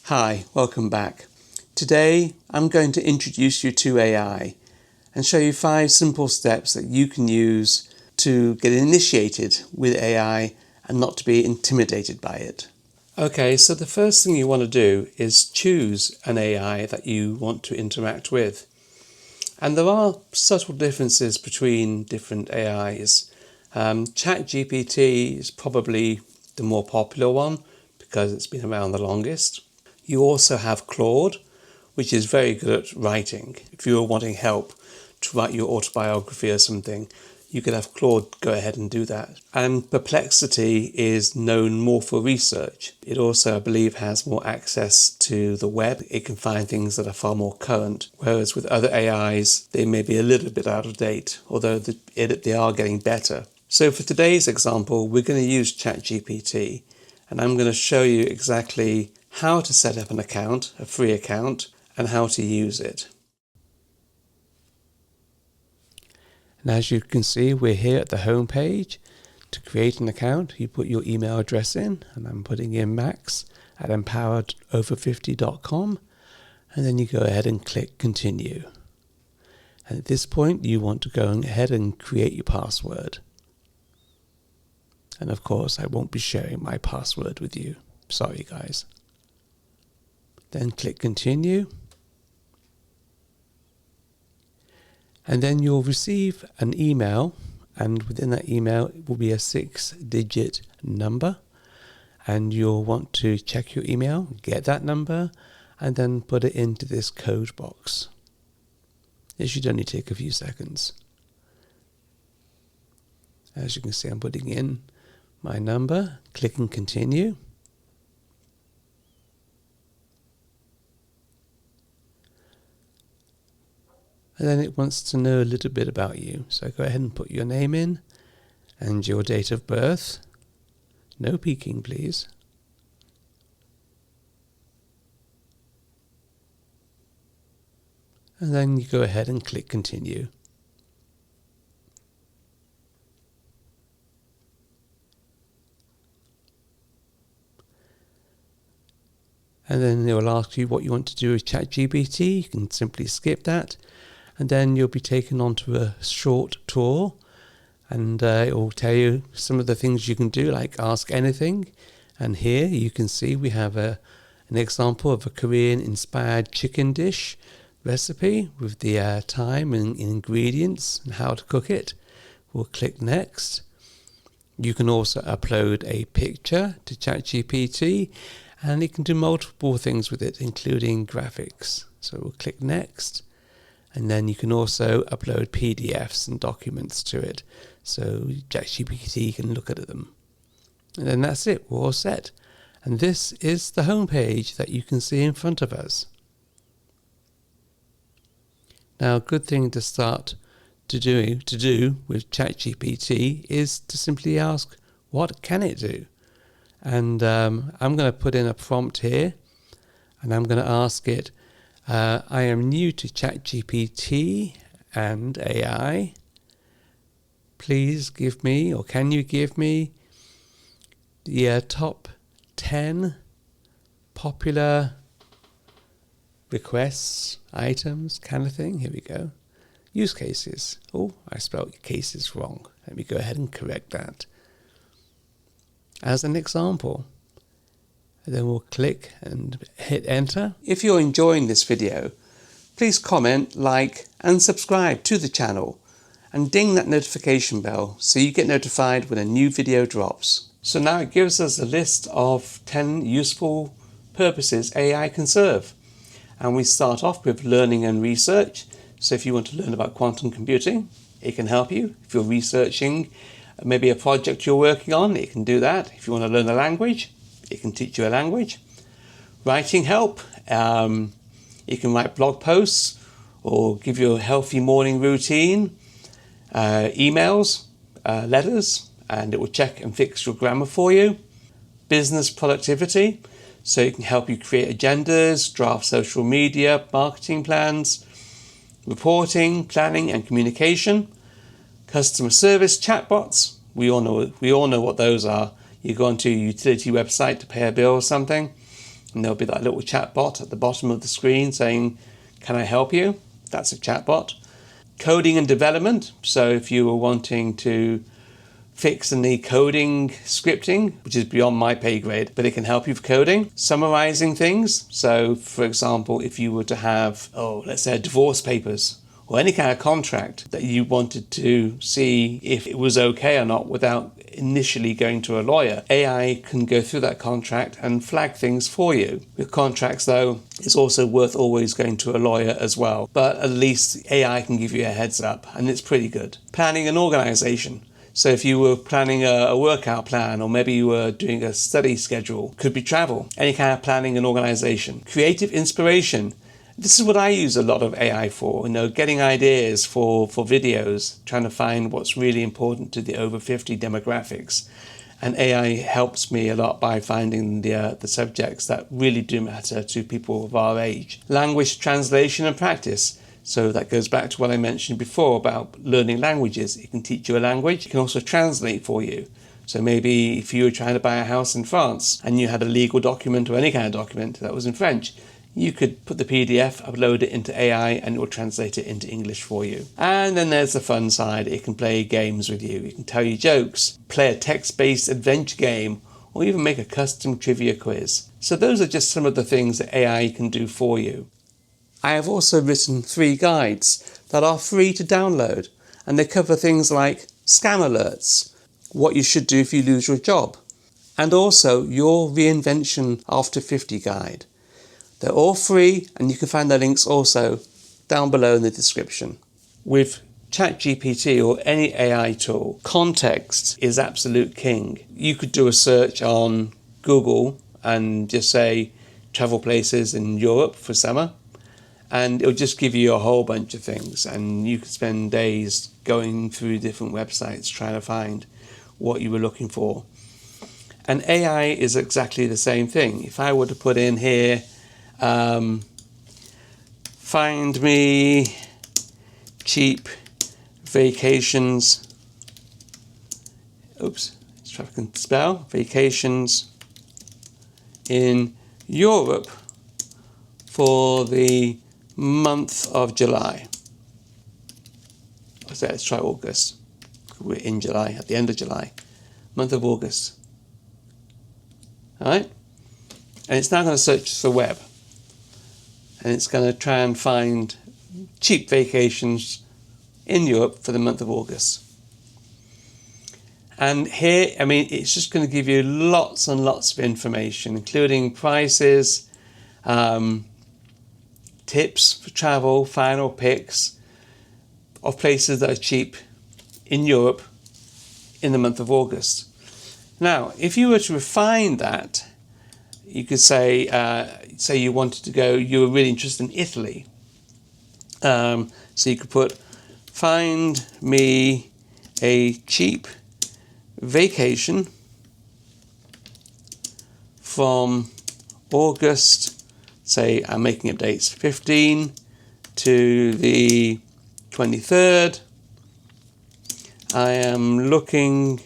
Hi, welcome back. Today I'm going to introduce you to AI and show you 5 simple steps that you can use to get initiated with AI and not to be intimidated by it. Okay, so the first thing you want to do is choose an AI that you want to interact with. And there are subtle differences between different AIs. ChatGPT is probably the more popular one because it's been around the longest. You also have Claude, which is very good at writing. If you're wanting help to write your autobiography or something, you could have Claude go ahead and do that. And Perplexity is known more for research. It also, I believe, has more access to the web. It can find things that are far more current, whereas with other AIs, they may be a little bit out of date, although they are getting better. So for today's example, we're going to use ChatGPT, and I'm going to show you exactly how to set up an account, a free account, and how to use it. And as you can see, we're here at the home page. To create an account, you put your email address in, and I'm putting in max@empoweredover50.com, and then you go ahead and click continue. And at this point, you want to go ahead and create your password. And of course, I won't be sharing my password with you. Sorry, guys. Then click continue. And then you'll receive an email, and within that email will be a 6-digit number. And you'll want to check your email, get that number, and then put it into this code box. This should only take a few seconds. As you can see, I'm putting in my number, clicking continue. And then it wants to know a little bit about you. So go ahead and put your name in and your date of birth. No peeking, please. And then you go ahead and click continue. And then it will ask you what you want to do with ChatGPT. You can simply skip that. And then you'll be taken onto a short tour, and it will tell you some of the things you can do, like ask anything. And here you can see we have an example of a Korean-inspired chicken dish recipe with the time and ingredients and how to cook it. We'll click next. You can also upload a picture to ChatGPT, and it can do multiple things with it, including graphics. So we'll click next. And then you can also upload PDFs and documents to it, so ChatGPT can look at them. And then that's it, we're all set. And this is the home page that you can see in front of us. Now, a good thing to start to do with ChatGPT is to simply ask, what can it do? And I'm going to put in a prompt here, and I'm going to ask it, I am new to ChatGPT and AI. Please give me, or can you give me, the top 10 popular requests, items, kind of thing. Here we go. Use cases. Oh, I spelled cases wrong. Let me go ahead and correct that. As an example. And then we'll click and hit enter. If you're enjoying this video, please comment, like, and subscribe to the channel, and ding that notification bell so you get notified when a new video drops. So now it gives us a list of 10 useful purposes AI can serve. And we start off with learning and research. So if you want to learn about quantum computing, it can help you. If you're researching maybe a project you're working on, it can do that. If you want to learn a language, it can teach you a language. Writing help. It can write blog posts or give you a healthy morning routine. Emails, letters, and it will check and fix your grammar for you. Business productivity. So it can help you create agendas, draft social media, marketing plans. Reporting, planning, and communication. Customer service chatbots. We all know what those are. You go onto a utility website to pay a bill or something. And there'll be that little chat bot at the bottom of the screen saying, "Can I help you?" That's a chat bot. Coding and development. So if you were wanting to fix any coding scripting, which is beyond my pay grade, but it can help you with coding. Summarizing things. So for example, if you were to have, let's say divorce papers or any kind of contract that you wanted to see if it was okay or not without initially going to a lawyer, AI can go through that contract and flag things for you. With contracts though, it's also worth always going to a lawyer as well, but at least AI can give you a heads up, and it's pretty good. Planning and organization. So if you were planning a workout plan, or maybe you were doing a study schedule, could be travel, any kind of planning and organization. Creative inspiration. This is what I use a lot of AI for, getting ideas for videos, trying to find what's really important to the over 50 demographics. And AI helps me a lot by finding the subjects that really do matter to people of our age. Language translation and practice. So that goes back to what I mentioned before about learning languages. It can teach you a language. It can also translate for you. So maybe if you were trying to buy a house in France and you had a legal document or any kind of document that was in French, you could put the PDF, upload it into AI, and it will translate it into English for you. And then there's the fun side. It can play games with you. It can tell you jokes, play a text-based adventure game, or even make a custom trivia quiz. So those are just some of the things that AI can do for you. I have also written 3 guides that are free to download, and they cover things like scam alerts, what you should do if you lose your job, and also your reinvention after 50 guide. They're all free, and you can find the links also down below in the description. With ChatGPT or any AI tool, context is absolute king. You could do a search on Google and just say travel places in Europe for summer, and it'll just give you a whole bunch of things, and you could spend days going through different websites trying to find what you were looking for. And AI is exactly the same thing. If I were to put in here, find me cheap vacations, let's try if I can spell, vacations in Europe for the month of July. Let's try August. We're in July, at the end of July. Month of August. Alright? And it's now going to search the web. And it's going to try and find cheap vacations in Europe for the month of August. And here, it's just going to give you lots and lots of information, including prices, tips for travel, final picks of places that are cheap in Europe in the month of August. Now, if you were to refine that, you could say you wanted to go, you were really interested in Italy. So you could put, find me a cheap vacation from August, say I'm making up dates, 15 to the 23rd. I am looking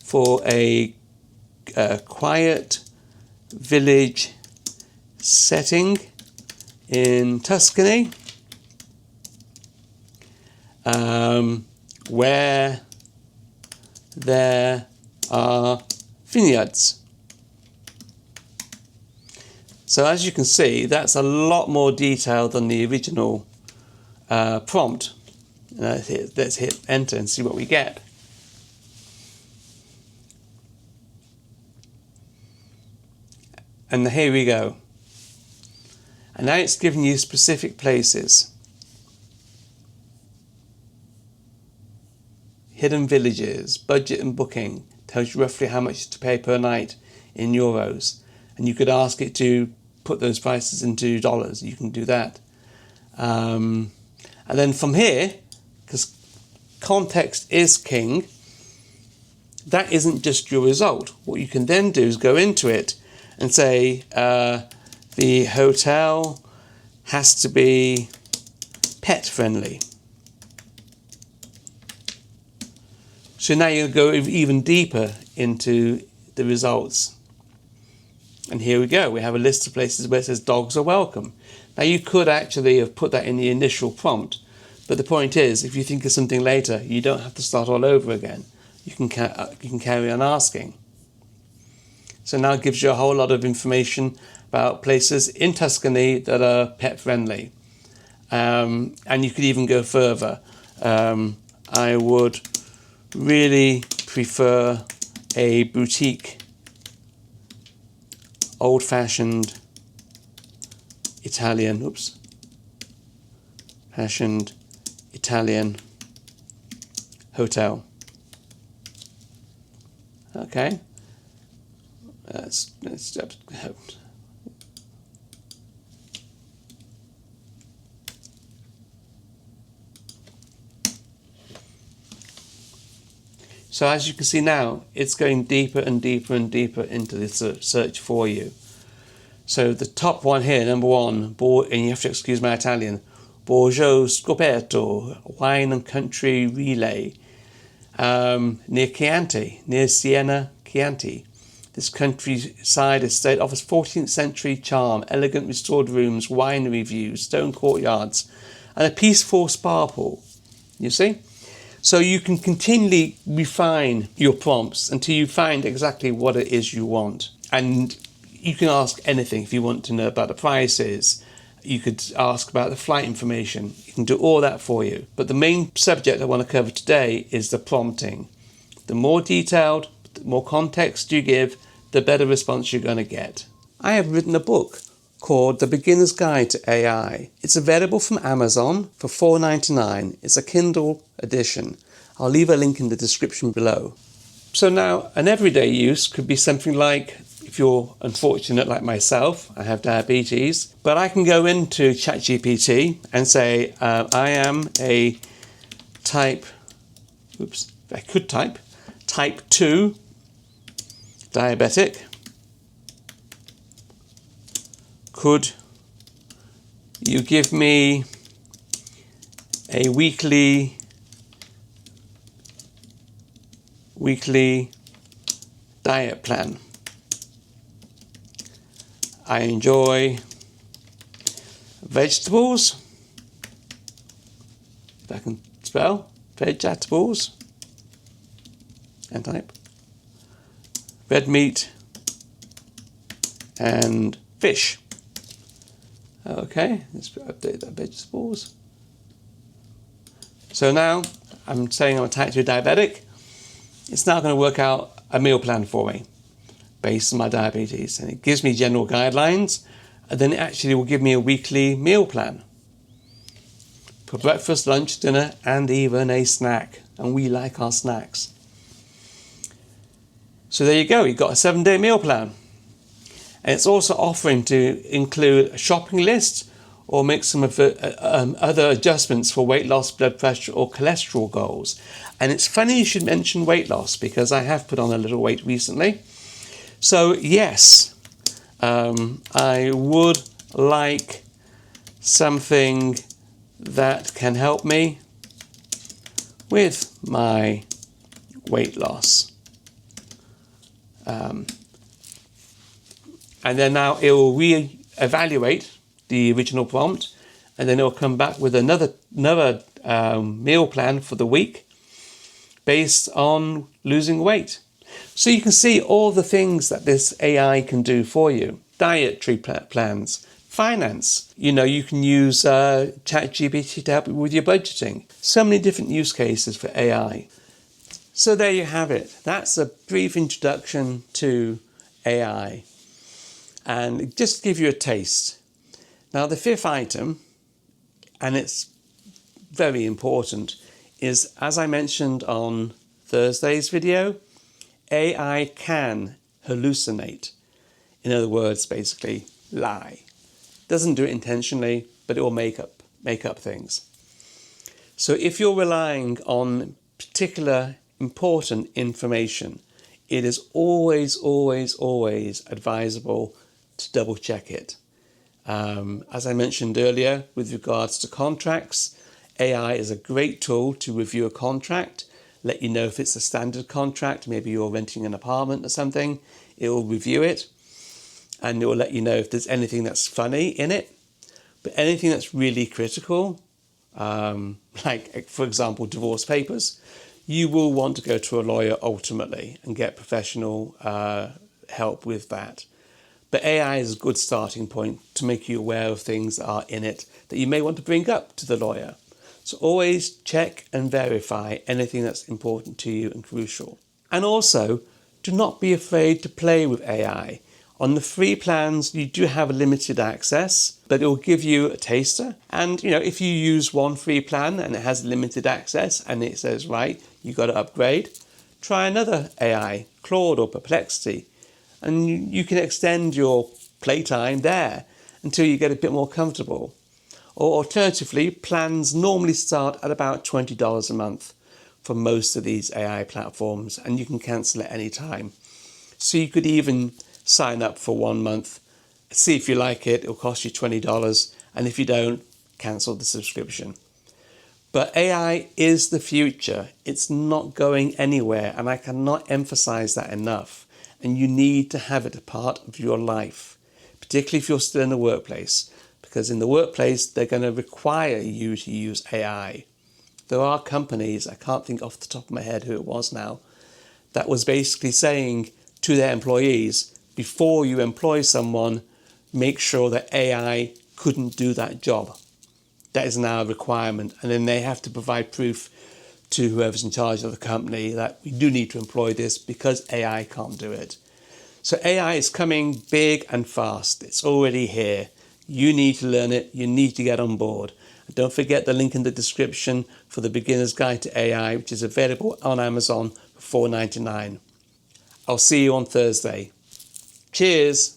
for a quiet village setting in Tuscany, where there are vineyards. So as you can see, that's a lot more detailed than the original prompt. Let's hit enter and see what we get. And here we go. And now it's giving you specific places. Hidden villages, budget and booking, tells you roughly how much to pay per night in euros. And you could ask it to put those prices into dollars. You can do that. And then from here, because context is king, that isn't just your result. What you can then do is go into it and say, the hotel has to be pet friendly. So now you go even deeper into the results. And here we go. We have a list of places where it says dogs are welcome. Now you could actually have put that in the initial prompt, but the point is, if you think of something later, you don't have to start all over again. You can carry on asking. So now it gives you a whole lot of information about places in Tuscany that are pet friendly. And you could even go further. I would really prefer a boutique, old-fashioned Italian, fashioned Italian hotel. Okay. Let's So as you can see now, it's going deeper and deeper and deeper into the search for you. So the top one here, number one, and you have to excuse my Italian, Borgo Scoperto, Wine and Country Relay, near Chianti, near Siena, Chianti. This countryside estate offers 14th century charm, elegant restored rooms, winery views, stone courtyards, and a peaceful spa pool. You see? So you can continually refine your prompts until you find exactly what it is you want. And you can ask anything. If you want to know about the prices, you could ask about the flight information. You can do all that for you. But the main subject I want to cover today is the prompting. The more detailed, the more context you give, the better response you're going to get. I have written a book called The Beginner's Guide to AI. It's available from Amazon for $4.99. It's a Kindle edition. I'll leave a link in the description below. So now, an everyday use could be something like, if you're unfortunate like myself, I have diabetes, but I can go into ChatGPT and say, I am a type 2 diabetic. Could you give me a weekly diet plan? I enjoy vegetables, if I can spell, vegetables, and type, red meat, and fish. Okay, let's update that vegetables. So now I'm saying I'm a type 2 diabetic. It's now going to work out a meal plan for me based on my diabetes. And it gives me general guidelines, and then it actually will give me a weekly meal plan for breakfast, lunch, dinner, and even a snack. And we like our snacks. So there you go, you've got a 7-day meal plan. And it's also offering to include a shopping list or make some other adjustments for weight loss, blood pressure, or cholesterol goals. And it's funny you should mention weight loss, because I have put on a little weight recently. So yes, I would like something that can help me with my weight loss. And then now it will re-evaluate the original prompt, and then it will come back with another meal plan for the week based on losing weight. So you can see all the things that this AI can do for you. Dietary plans, finance. You can use ChatGPT to help you with your budgeting. So many different use cases for AI. So there you have it. That's a brief introduction to AI. And just to give you a taste. Now the fifth item, and it's very important, is, as I mentioned on Thursday's video, AI can hallucinate. In other words, basically lie. Doesn't do it intentionally, but it will make up things. So if you're relying on particular important information, it is always, always, always advisable to double check it. As I mentioned earlier, with regards to contracts, AI is a great tool to review a contract, let you know if it's a standard contract, maybe you're renting an apartment or something, it will review it. and it will let you know if there's anything that's funny in it. But anything that's really critical, like, for example, divorce papers, you will want to go to a lawyer ultimately and get professional help with that. But AI is a good starting point to make you aware of things that are in it that you may want to bring up to the lawyer. So always check and verify anything that's important to you and crucial. And also, do not be afraid to play with AI. On the free plans, you do have limited access, but it will give you a taster. And if you use one free plan and it has limited access and it says, right, you got to upgrade, try another AI, Claude or Perplexity, and you can extend your playtime there until you get a bit more comfortable. Or alternatively, plans normally start at about $20 a month for most of these AI platforms, and you can cancel at any time. So you could even sign up for 1 month, see if you like it, it'll cost you $20, and if you don't, cancel the subscription. But AI is the future. It's not going anywhere, and I cannot emphasize that enough. And you need to have it a part of your life, particularly if you're still in the workplace, because in the workplace, they're going to require you to use AI. There are companies, I can't think off the top of my head who it was now, that was basically saying to their employees, before you employ someone, make sure that AI couldn't do that job. That is now a requirement. And then they have to provide proof to whoever's in charge of the company that we do need to employ this because AI can't do it. So AI is coming big and fast. It's already here. You need to learn it. You need to get on board. And don't forget the link in the description for the Beginner's Guide to AI, which is available on Amazon for $4.99. I'll see you on Thursday. Cheers.